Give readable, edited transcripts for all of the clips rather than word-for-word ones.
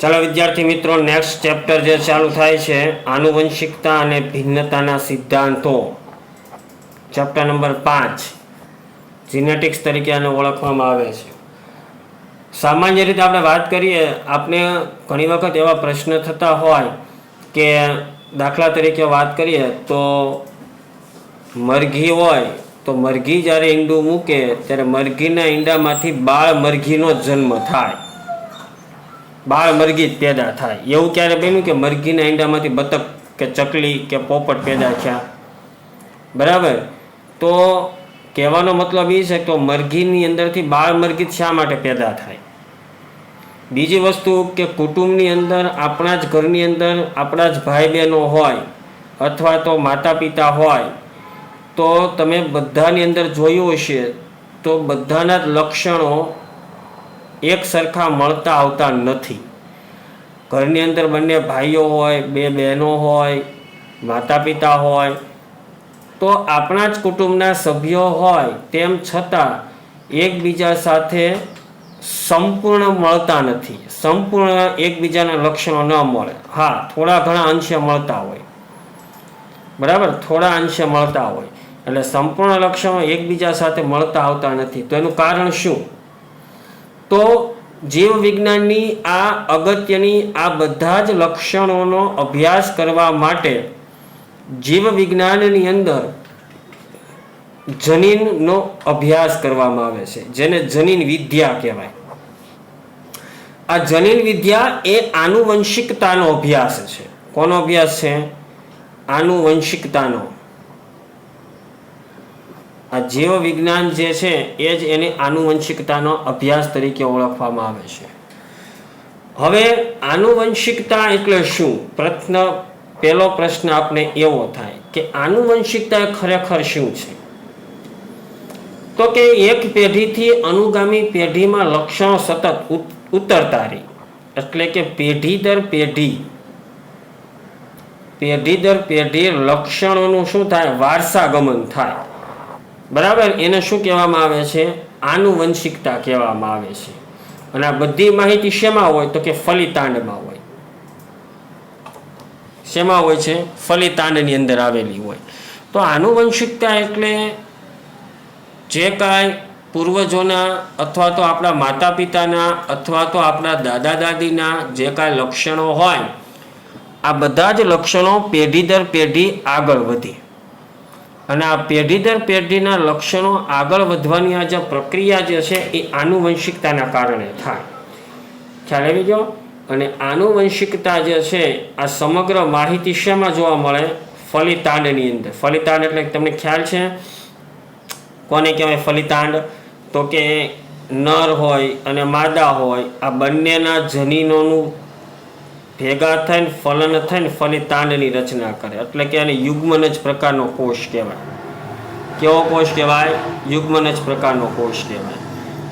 ચાલો વિદ્યાર્થી મિત્રો, નેક્સ્ટ ચેપ્ટર જે ચાલુ થાય છે આનુવંશિકતા અને ભિન્નતાના સિદ્ધાંતો, ચેપ્ટર નંબર 5 જીનેટિક્સ તરીકે આને ઓળખવામાં આવે છે. સામાન્ય રીતે આપણે વાત કરીએ, આપણે ઘણી વખત એવા પ્રશ્ન થતા હોય કે દાખલા તરીકે વાત કરીએ તો મરઘી હોય તો મરઘી જ્યારે ઈંડું મૂકે ત્યારે મરઘીના ઈંડામાંથી બાળ મરઘીનો જન્મ થાય, બાળ મરઘી જ પેદા થાય. એવું ક્યારે બન્યું કે મરઘીના ઈંડામાંથી બતક કે ચકલી કે પોપટ પેદા થયા? બરાબર. તો કહેવાનો મતલબ એ છે કે મરઘીની અંદરથી બાળ મરઘી શા માટે પેદા થાય? બીજી વસ્તુ કે કુટુંબની અંદર, આપણા જ ઘરની અંદર આપણા જ ભાઈ બહેનો હોય અથવા તો માતા પિતા હોય તો તમે બધાની અંદર જોયું હશે તો બધાના જ લક્ષણો એક સરખા મળતા આવતા નથી. ઘરની અંદર બંને ભાઈઓ હોય, બે બહેનો હોય, માતા પિતા હોય, તો આપણા જ કુટુંબના સભ્યો હોય તેમ છતાં એકબીજા સાથે સંપૂર્ણ મળતા નથી, સંપૂર્ણ એકબીજાના લક્ષણો ન મળે. હા, થોડા ઘણા અંશે મળતા હોય, બરાબર, થોડા અંશે મળતા હોય, એટલે સંપૂર્ણ લક્ષણો એકબીજા સાથે મળતા આવતા નથી. તો એનું કારણ શું? તો જીવ વિજ્ઞાનની આ અગત્યની આ બધા જ લક્ષણોનો અભ્યાસ કરવા માટે જીવ વિજ્ઞાનની અંદર જનીનનો અભ્યાસ કરવામાં આવે છે, જેને જનીન વિદ્યા કહેવાય. આ જનીન વિદ્યા એ આનુવંશિકતાનો અભ્યાસ છે. કોનો અભ્યાસ છે? આનુવંશિકતાનો. આ જીવ વિજ્ઞાન જે છે એ જ એની આનુવંશિકતાનો અભ્યાસ તરીકે ઓળખવામાં આવે છે. હવે આનુવંશિકતા એટલે શું? પહેલો પ્રશ્ન આપણે એવો થાય કે આનુવંશિકતા ખરેખર શું છે? તો કે એક પેઢીથી અનુગામી પેઢીમાં લક્ષણો સતત ઉતરતા રહે, એટલે કે પેઢી દર પેઢી લક્ષણોનું શું થાય? વારસાગમન થાય. બરાબર. એને શું કહેવામાં આવે છે? આનુવંશિકતા કહેવામાં આવે છે. અને આ બધી માહિતી શેમાં હોય? તો કે ફલિતાંડમાં હોય. શેમાં હોય છે? ફલિતાંડની અંદર આવેલી હોય. તો આનુવંશિકતા એટલે જે કાંઈ પૂર્વજોના અથવા તો આપણા માતા પિતાના અથવા તો આપણા દાદા દાદીના જે કાંઈ લક્ષણો હોય, આ બધા જ લક્ષણો પેઢી દર પેઢી આગળ વધી, અને આ પેઢી દર પેઢીના લક્ષણો આગળ વધવાની આ જે પ્રક્રિયા જે છે એ આનુવંશિકતાના કારણે થાય. ખ્યાલ આવી ગયો? અને આનુવંશિકતા જે છે આ સમગ્ર માહિતી શેમાં જોવા મળે? ફલિતાંડની અંદર. ફલિતાંડ એટલે તમને ખ્યાલ છે કોને કહેવાય ફલિતાંડ? તો કે નર હોય અને માદા હોય, આ બંનેના જનીનોનું ભેગા થઈને ફલન થઈને ફલિતાંડની રચના કરે, એટલે કે એને યુગ્મનજ પ્રકારનો કોષ કહેવાય. કેવો કોષ કહેવાય? યુગ્મનજ પ્રકારનો કોષ કહેવાય.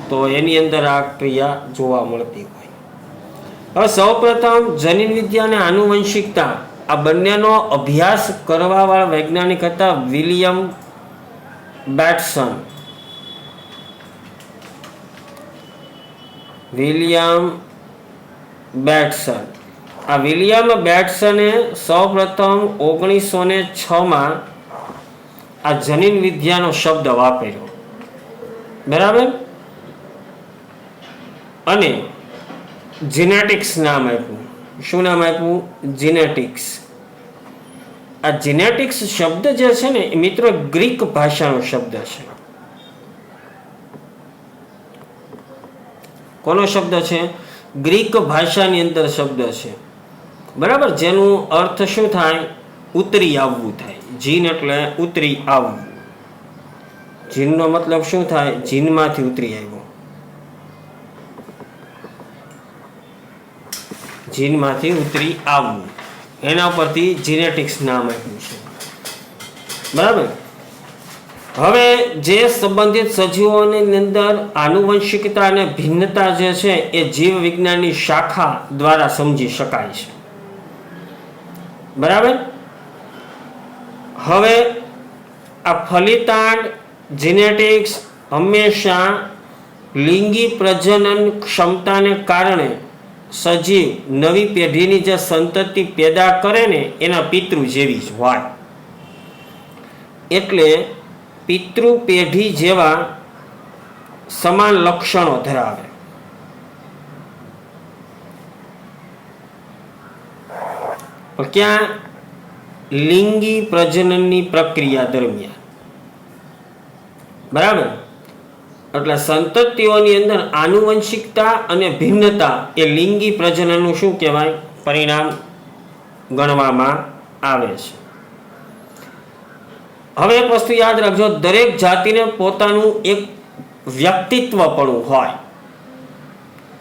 તો એની અંદર આ ક્રિયા જોવા મળતી હોય. હવે સૌપ્રથમ જનીન વિદ્યા અને આનુવંશિકતા આ બંનેનો અભ્યાસ કરવાવાળા વૈજ્ઞાનિક હતા વિલિયમ બેટ્સન. આ વિલિયમ બેટ્સને સૌપ્રથમ 1906માં આ જનીન વિદ્યાનો શબ્દ વાપર્યો. બરાબર. અને જીનેટિક્સ નામ આપ્યું. શું નામ આપ્યું? જીનેટિક્સ. આ જીનેટિક્સ શબ્દ જે છે ને એ મિત્રો ગ્રીક ભાષાનો શબ્દ છે. કોનો શબ્દ છે? ગ્રીક ભાષાની અંદર શબ્દ છે. બરાબર. જેનું અર્થ શું થાય? ઉતરી આવવું થાય. જીન એટલે ઉતરી આવવું. જીનનો મતલબ શું થાય? જીનમાંથી ઉતરી આવ્યો. જીનમાંથી ઉતરી આવવું, એના પરથી જીનેટિક્સ નામ આપ્યું છે. બરાબર. હવે જે સંબંધિત સજીવોની અંદર આનુવંશિકતા અને ભિન્નતા જે છે એ જીવ વિજ્ઞાનની શાખા દ્વારા સમજી શકાય છે. બરાબર. હવે આ ફલિતાંડ જીનેટિક્સ હંમેશા લિંગી પ્રજનન ક્ષમતાને કારણે સજીવ નવી પેઢીની જે સંતતિ પેદા કરે ને એના પિતૃ જેવી જ હોય. એટલે પિતૃ પેઢી જેવા સમાન લક્ષણો ધરાવે. પણ ક્યાં? લિંગી પ્રજનનની પ્રક્રિયા દરમિયાન. બરાબર. એટલે સંતતિઓની અંદર આનુવંશિકતા અને ભિન્નતા એ લિંગી પ્રજનનનું શું કહેવાય? પરિણામ ગણવામાં આવે છે. હવે એક વસ્તુ યાદ રાખજો, દરેક જાતિને પોતાનું એક વ્યક્તિત્વપણું હોય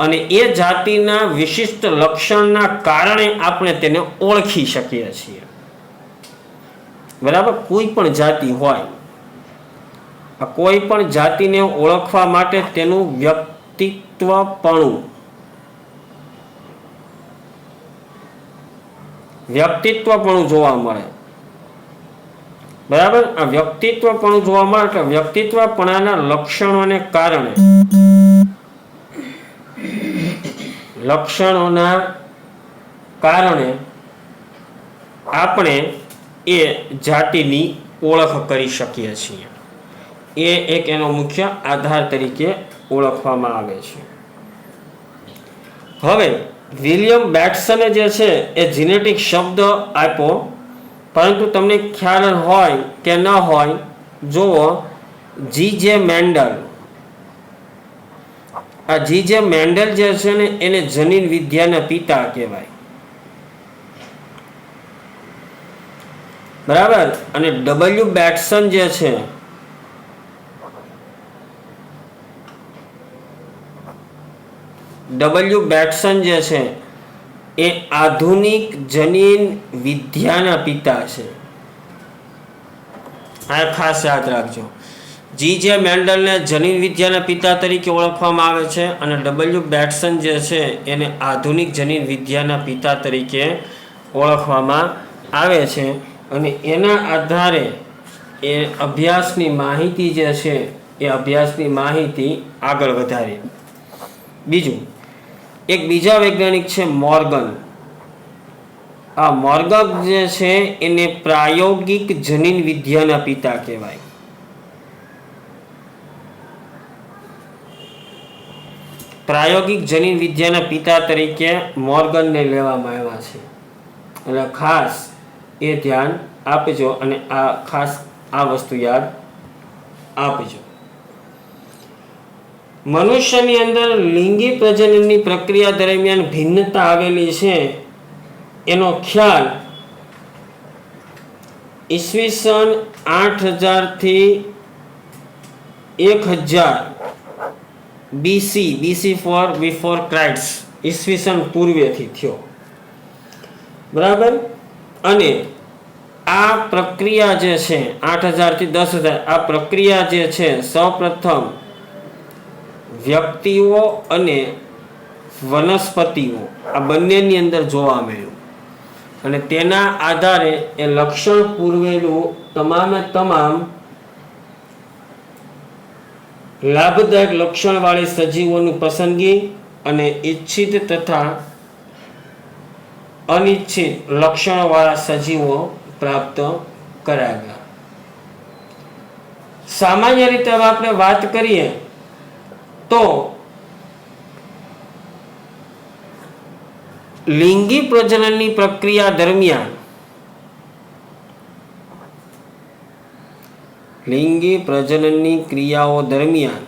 અને એ જાતિના વિશિષ્ટ લક્ષણના કારણે આપણે તેને ઓળખી શકીએ છીએ. બરાબર. કોઈ પણ જાતિ હોય, કોઈ પણ જાતિને ઓળખવા માટે તેનું વ્યક્તિત્વપણું જોવા મળે. બરાબર. આ વ્યક્તિત્વપણું જોવા મળે એટલે વ્યક્તિત્વપણાના લક્ષણોને કારણે આપણે એ જાતિની ઓળખ કરી શકીએ છીએ. એ એક એનો મુખ્ય આધાર તરીકે ઓળખવામાં આવે છે. હવે વિલિયમ બેટ્સને જે છે એ જીનેટિક શબ્દ આપ્યો, પરંતુ તમને ખ્યાલ હોય કે ન હોય, જુઓ, G.J. મેન્ડલ. આ G.J. મેન્ડલ જે છે ને એને જનીન વિદ્યાના પિતા કહેવાય. બરાબર. અને W. બેટ્સન જે છે એ આધુનિક જનીન વિદ્યાના પિતા છે. આ ખાસ યાદ રાખજો. G.J. મેન્ડલને જનીન વિદ્યાના પિતા તરીકે ઓળખવામાં આવે છે અને W. બેટ્સન જે છે એને આધુનિક જનીન વિદ્યાના પિતા તરીકે ઓળખવામાં આવે છે. અને એના આધારે એ અભ્યાસની માહિતી જે છે એ અભ્યાસની માહિતી આગળ વધારે. બીજું, એક બીજા વૈજ્ઞાનિક છે મોર્ગન. આ મોર્ગન જે છે એને પ્રાયોગિક જનીન વિદ્યાના પિતા કહેવાય. પ્રાયોગિક જનીન વિદ્યાના પિતા તરીકે મોર્ગનને લેવામાં આવ્યા છે. એટલે ખાસ એ ધ્યાન આપજો અને ખાસ આ વસ્તુ યાદ આપજો. મનુષ્યની અંદર લિંગી પ્રજનનની પ્રક્રિયા દરમિયાન ભિન્નતા આવેલી છે એનો ખ્યાલ ઈસવીસન 8000 થી 1000 BC ફોર બિફોર ક્રાઇસ્ટ, ઈસવીસન પૂર્વેથી થયો. બરાબર. અને આ પ્રક્રિયા જે છે 8000 થી 10000, આ પ્રક્રિયા જે છે સૌપ્રથમ વ્યક્તિઓ અને વનસ્પતિઓ આ બંનેની અંદર જોવા મળ્યું અને તેના આધારે એ લક્ષણ પૂરવેલું તમામ લાભદાયક લક્ષણવાળી સજીવોની પસંદગી અને ઈચ્છિત તથા અનિચ્છિત લક્ષણવાળા સજીવો પ્રાપ્ત કરાવ્યા. સામાન્ય રીતે આપણે વાત કરીએ તો લિંગી પ્રજનનની પ્રક્રિયા દરમિયાન લિંગી પ્રજનનની ક્રિયાઓ દરમિયાન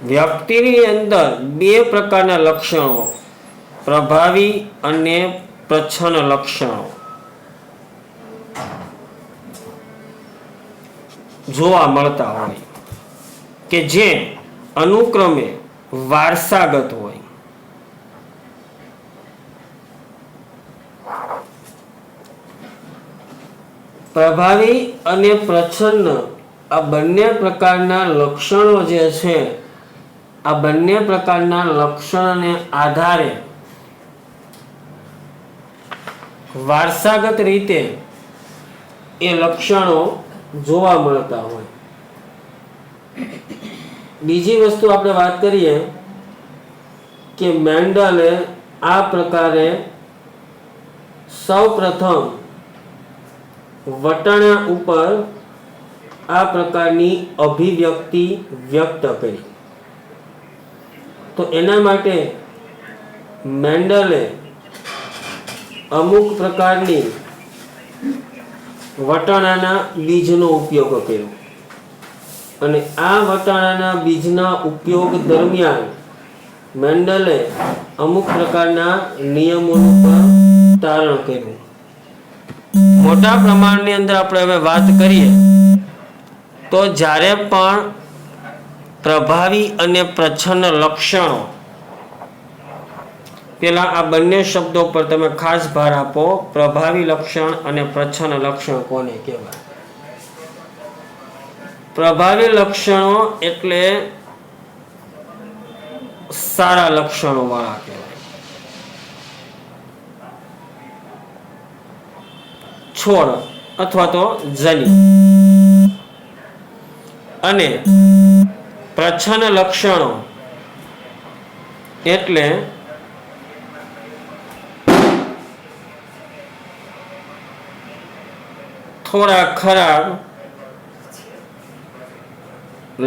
વ્યક્તિની અંદર બે પ્રકારના લક્ષણો, પ્રભાવી અને પ્રચ્છન્ન લક્ષણો જોવા મળતા હોય કે જે અનુક્રમે વારસાગત હોય. પ્રભાવી અને પ્રચ્છન્ન આ બંને પ્રકારના લક્ષણો જે છે, આ બંને પ્રકારના લક્ષણને આધારે વારસાગત રીતે એ લક્ષણો જોવા મળતા હોય. બીજી વસ્તુ આપણે વાત કરીએ કે મેન્ડલે આ પ્રકારે સૌ પ્રથમ વટાણા ઉપર આ પ્રકારની અભિવ્યક્તિ વ્યક્ત કરી. તો એના માટે મેન્ડલે અમુક પ્રકારની વટાણાના બીજનો ઉપયોગ કર્યો અને આ વટાણાના બીજના ઉપયોગ દરમિયાન મેન્ડલે અમુક પ્રકારના નિયમોનું પણ તારણ કર્યું. મોટા પ્રમાણની અંદર આપણે હવે વાત કરીએ તો જ્યારે પણ પ્રભાવી અને પ્રચ્છન્ન લક્ષણો, પેલા આ બંને શબ્દો પર તમે ખાસ ભાર આપો. પ્રભાવી લક્ષણ અને પ્રચ્છન્ન લક્ષણ કોને કહેવાય? પ્રભાવી લક્ષણો એટલે સારા લક્ષણો વાળા કહેવાય. છોડ અથવા તો જની. અને પ્રચ્છન્ન લક્ષણો એટલે થોડા ખરાબ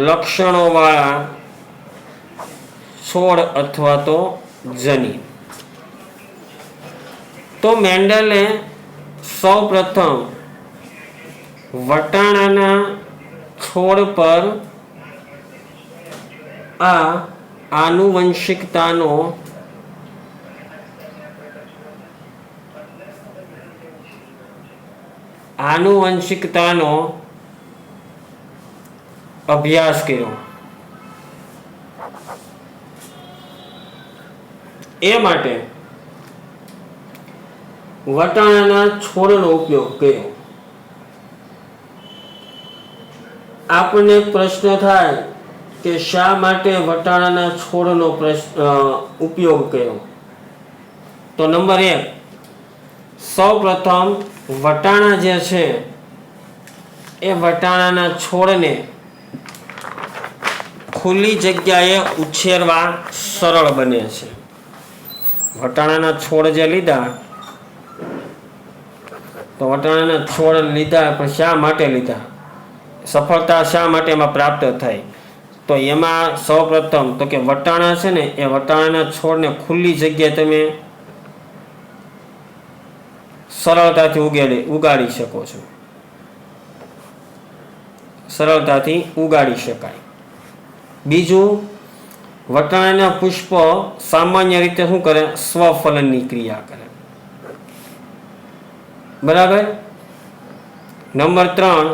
લક્ષણો વાળા છોડ અથવા તો જની. તો મેન્ડલે સૌ પ્રથમ વટાણાના છોડ પર આ આનુવંશિકતાનો અભ્યાસ કર્યો. એ માટે વટાણાના છોડનો ઉપયોગ કર્યો. આપણને પ્રશ્ન થાય કે શા માટે વટાણાના છોડનો ઉપયોગ કર્યો? તો નંબર 1, સૌ પ્રથમ વટાણા જે છે એ વટાણાના છોડને ખુલ્લી જગ્યાએ ઉછેરવા સરળ બને છે. વટાણાના છોડ જે લીધા, તો વટાણાના છોડ લીધા પણ શા માટે લીધા? સફળતા શા માટે એમાં પ્રાપ્ત થઈ? તો એમાં સૌ પ્રથમ તો કે વટાણા છે ને એ વટાણાના છોડને ખુલ્લી જગ્યાએ તમે સરળતાથી ઉગાડી શકો છો. સરળતાથી ઉગાડી શકાય. બીજું, વટાણાના પુષ્પો સામાન્ય રીતે શું કરે? સ્વફલનની ક્રિયા કરે. બરાબર. નંબર 3,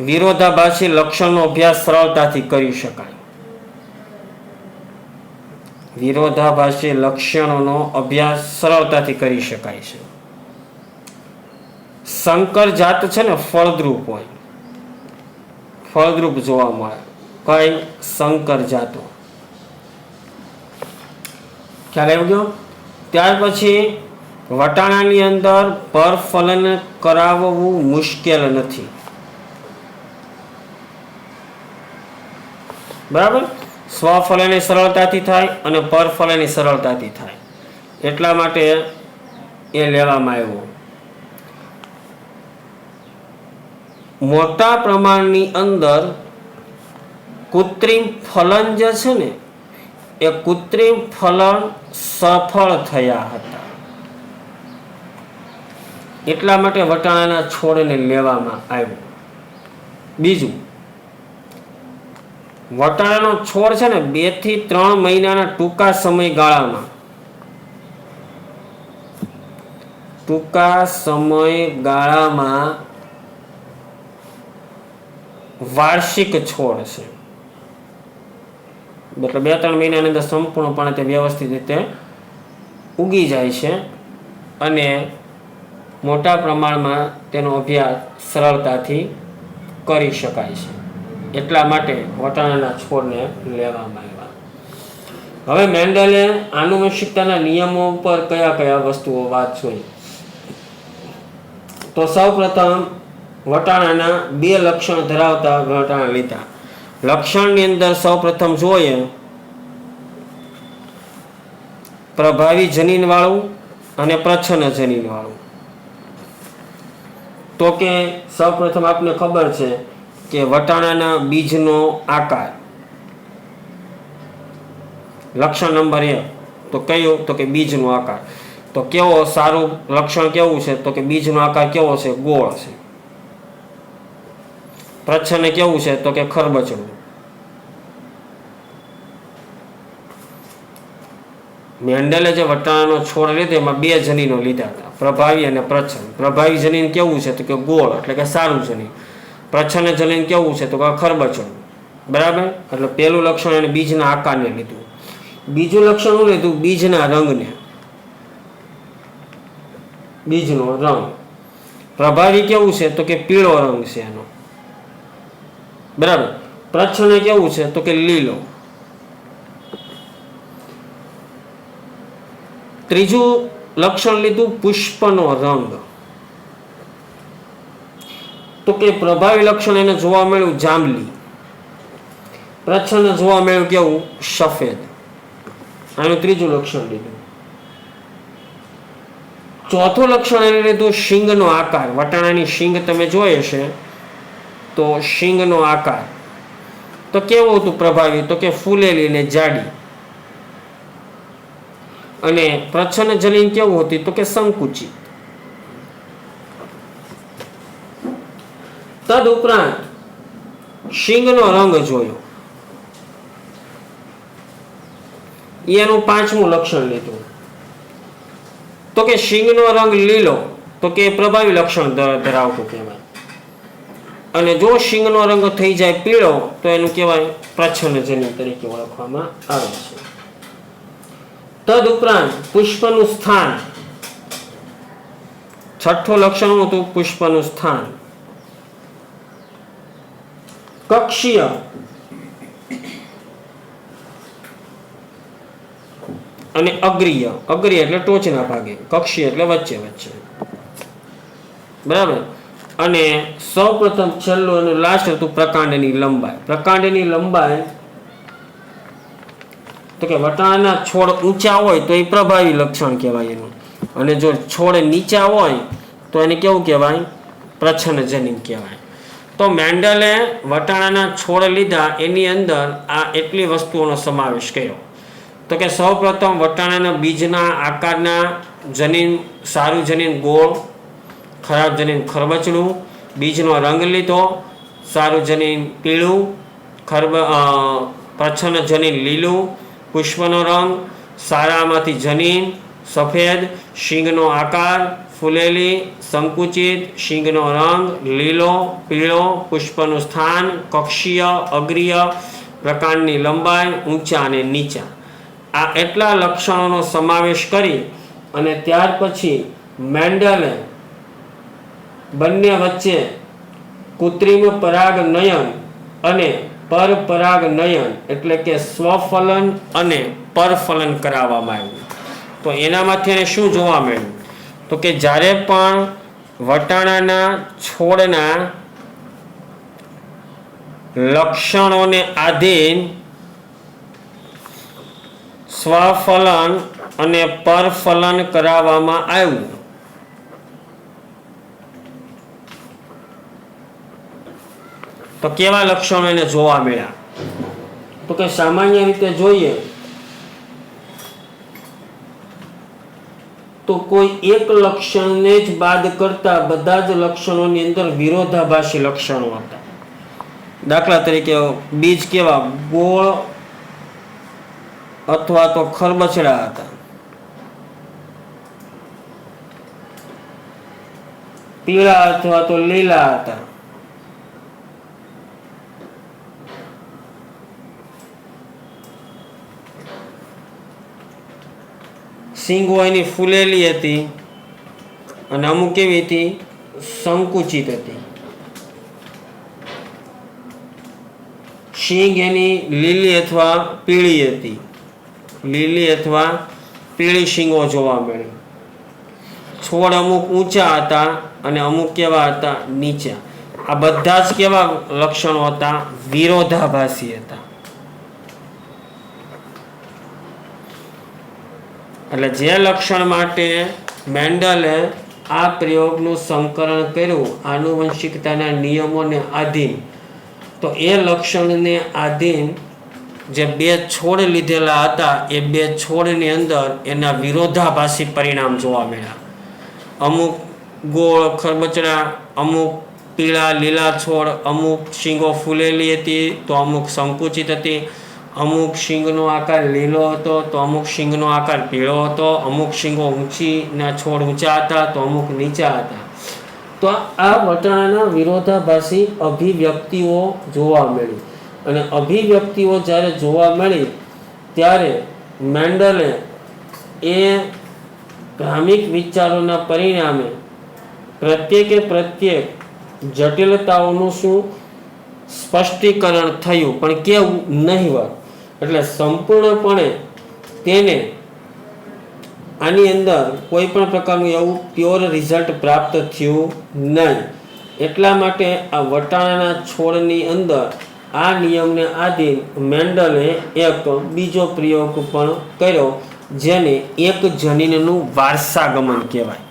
વિરોધાભાસી લક્ષણનો અભ્યાસ સરળતાથી કરી શકાય. વિરોધાભાસી લક્ષણોનો અભ્યાસ સરળતાથી કરી શકાય છે. સંકર જાત છે ને ફળદ્રુપ હોય, ફળદ્રુપ જોવા મળે. કઈ? સંકર જાતો. ખ્યાલ આવી ગયો? ત્યાર પછી વટાણાની અંદર પરફલન કરાવવું મુશ્કેલ નથી. બરાબર. સ્વફલન સરળતાથી થાય અને પરફલન સરળતાથી થાય, એટલા માટે એ લેવામાં આવ્યું. મોટા પ્રમાણની અંદર કૃત્રિમ ફલન જે છે ને એ કૃત્રિમ ફલન સફળ થયા હતા, એટલા માટે વટાણાના છોડને લેવામાં આવ્યો. બીજું, વટાણાનો છોડ છે ને 2 થી 3 મહિનાના ટૂંકા સમયગાળામાં વાર્ષિક છોડ છે. મતલબ 2-3 મહિનાની અંદર સંપૂર્ણપણે તે વ્યવસ્થિત રીતે ઉગી જાય છે અને મોટા પ્રમાણમાં તેનો અભ્યાસ સરળતાથી કરી શકાય છે. એટલા માટે વટાણાના છોડને લેવામાં આવ્યા. હવે મેન્ડલે આનુવંશિકતાના નિયમો પર કયા કયા વસ્તુઓ વાત જોઈ? તો સૌ પ્રથમ વટાણાના 2 લક્ષણ ધરાવતા વટાણા લીધા. લક્ષણની અંદર સૌપ્રથમ જોઈએ પ્રભાવી જનીન વાળું અને પ્રચ્છન્ન જનીન વાળું. તો કે સૌપ્રથમ આપને ખબર છે કે વટાણાના બીજનો આકાર, લક્ષણ નંબર 1 તો કયો, તો કે બીજનો આકાર. તો કેવો સારું લક્ષણ કેવું છે, તો કે બીજનો આકાર કેવો છે, ગોળ છે. પ્રચ્છન્ન કેવું છે, તો કે ખરબચડું. મેન્ડલે જે વટાણાનો છોડ લીધો એમાં 2 જનીનો લીધા હતા, પ્રભાવી અને પ્રચ્છન્ન. પ્રભાવી જનીન કેવું છે, તો કે ગોળ એટલે કે સારું જનીન. પ્રચ્છન્ન જનીન કેવું છે, તો કે ખરબચડું. બરાબર. એટલે પહેલું લક્ષણ એને બીજના આકારને લીધું. બીજું લક્ષણ શું લીધું, બીજના રંગને, બીજનો રંગ. પ્રભાવી કેવું છે, તો કે પીળો રંગ છે એનો. બરાબર. પ્રચ્છન્ન કેવું છે, તો કે લીલો. ત્રીજું લક્ષણ લીધું પુષ્પનો રંગ. તો કે પ્રભાવી લક્ષણ એને જોવા મળ્યું જાંબલી. પ્રચ્છન્ન જોવા મળ્યું કેવું, સફેદ. આનું ત્રીજું લક્ષણ લીધું. ચોથું લક્ષણ એને લીધું શીંગનો આકાર. વટાણાની શીંગ તમે જોઈ હશે તો શીંગનો આકાર તો કેવું હતું પ્રભાવી, તો કે ફૂલેલી ને જાડી. અને પ્રચ્છન્ન જનીન કેવું હતું, તો કે સંકુચિત. તદ ઉપરાંત શીંગનો રંગ જોયો, એનું 5મું લક્ષણ લીધું. તો કે શીંગનો રંગ લીલો, તો કે પ્રભાવી લક્ષણ ધરાવતું કહેવાય. અને જો શીંગનો રંગ થઈ જાય પીળો તો એનું કહેવાય પ્રચ્છન્ન જનીન તરીકે ઓળખવામાં આવે છે. તદ ઉપરાંત પુષ્પનું સ્થાન, છઠ્ઠું લક્ષણ હતું પુષ્પનું સ્થાન. કક્ષીય અને અગ્રીય. અગ્રીય એટલે ટોચના ભાગે, કક્ષીય એટલે વચ્ચે વચ્ચે. બરાબર. અને સૌપ્રથમ છેલ્લું અને લાસ્ટ હતું પ્રકાંડની લંબાઈ. પ્રકાંડની લંબાઈ તો કે વટાણાના છોડ ઊંચા હોય તો એ પ્રભાવી લક્ષણ કહેવાય એનું, અને જો છોડ નીચા હોય તો એને કેવું કહેવાય, પ્રચ્છન્ન જનીન કહેવાય. તો મેન્ડલે વટાણાના છોડ લીધા, એની અંદર આ એટલી વસ્તુઓનો સમાવેશ કર્યો. તો કે સૌપ્રથમ વટાણાના બીજના આકારના જનીન, સારું જનીન ગોળ, ખરાબ જનીન ખરબચડું. બીજનો રંગ લીધો, સારું જનીન પીળું, પ્રચ્છન્ન જનીન લીલું, પુષ્પનો રંગ, સારામાંથી જનીન સફેદ, શીંગનો આકાર ફૂલેલી સંકુચિત, શીંગનો રંગ લીલો પીળો, પુષ્પનું સ્થાન કક્ષીય અગ્રીય, પ્રકાંડની લંબાઈ ઊંચા અને નીચા. આ એટલા લક્ષણોનો સમાવેશ કરી અને ત્યાર પછી મેન્ડલે બંને વચ્ચે કૃત્રિમ પરાગનયન અને પરપરાગનયન એટલે કે સ્વફલન અને પરફલન કરાવવામાં આવ્યું. તો એનામાંથી એને શું જોવા મળ્યું, તો કે જ્યારે પણ વટાણાના છોડના લક્ષણોને આધીન સ્વફલન અને પરફલન કરાવવામાં આવ્યું તો કેવા લક્ષણો એને જોવા મળ્યા, તો કે સામાન્ય રીતે જોઈએ તો કોઈ એક લક્ષણને જ બાદ કરતા બધા જ લક્ષણોની અંદર વિરોધાભાસી લક્ષણો હતા. દાખલા તરીકે બીજ કેવા ગોળ અથવા તો ખરબચડા હતા, પીળા અથવા તો લીલા હતા, શીંગો એની ફૂલેલી હતી અને અમુક કેવી હતી, સંકુચિત હતી. શીંગ એની લીલી અથવા પીળી હતી, લીલી અથવા પીળી શીંગો જોવા મળી. છોડ અમુક ઊંચા હતા અને અમુક કેવા હતા, નીચા. આ બધા જ કેવા લક્ષણો હતા? વિરોધાભાસી હતા. એટલે જે લક્ષણ માટે મેન્ડલે આ પ્રયોગનું સંકલન કર્યું આનુવંશિકતાના નિયમોને આધીન, તો એ લક્ષણને આધીન જે બે છોડ લીધેલા હતા એ બે છોડની અંદર એના વિરોધાભાસી પરિણામ જોવા મળ્યા. અમુક ગોળ ખરબચડા, અમુક પીળા લીલા છોડ, અમુક શીંગો ફૂલેલી હતી તો અમુક સંકુચિત હતી, અમુક શીંગનો આકાર લીલો હતો તો અમુક શીંગનો આકાર પીળો હતો, અમુક શીંગો ઊંચીના છોડ ઊંચા હતા તો અમુક નીચા હતા. તો આ વટાણાના વિરોધાભાસી અભિવ્યક્તિઓ જોવા મળી. અને અભિવ્યક્તિઓ જ્યારે જોવા મળી ત્યારે મેન્ડલે એ ભ્રામિક વિચારોના પરિણામે પ્રત્યેક જટિલતાઓનું શું સ્પષ્ટીકરણ થયું, પણ કેવું? નહિવત. એટલે સંપૂર્ણપણે તેને આની અંદર કોઈ પણ પ્રકારનું એવું પ્યોર રિઝલ્ટ પ્રાપ્ત થયું નહીં. એટલા માટે આ વટાણાના છોડની અંદર આ નિયમને આધીન મેન્ડલે એક બીજો પ્રયોગ પણ કર્યો, જેને એક જનીનનું વારસાગમન કહેવાય.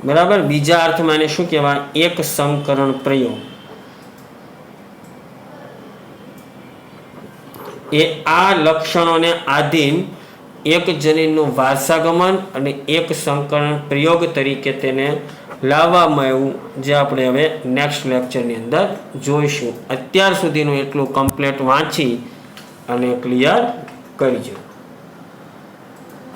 બરાબર. બીજા અર્થમાં એને શું કહેવાય? એક સંકરણ પ્રયોગ. એ આ લક્ષણોને આધીન એક જનીનનું વારસાગમન અને એક સંકરણ પ્રયોગ તરીકે તેને લાવવામાં આવ્યું, જે આપણે હવે નેક્સ્ટ લેક્ચરની અંદર જોઈશું. અત્યાર સુધીનું એટલું કમ્પ્લીટ વાંચી અને ક્લિયર કરજો.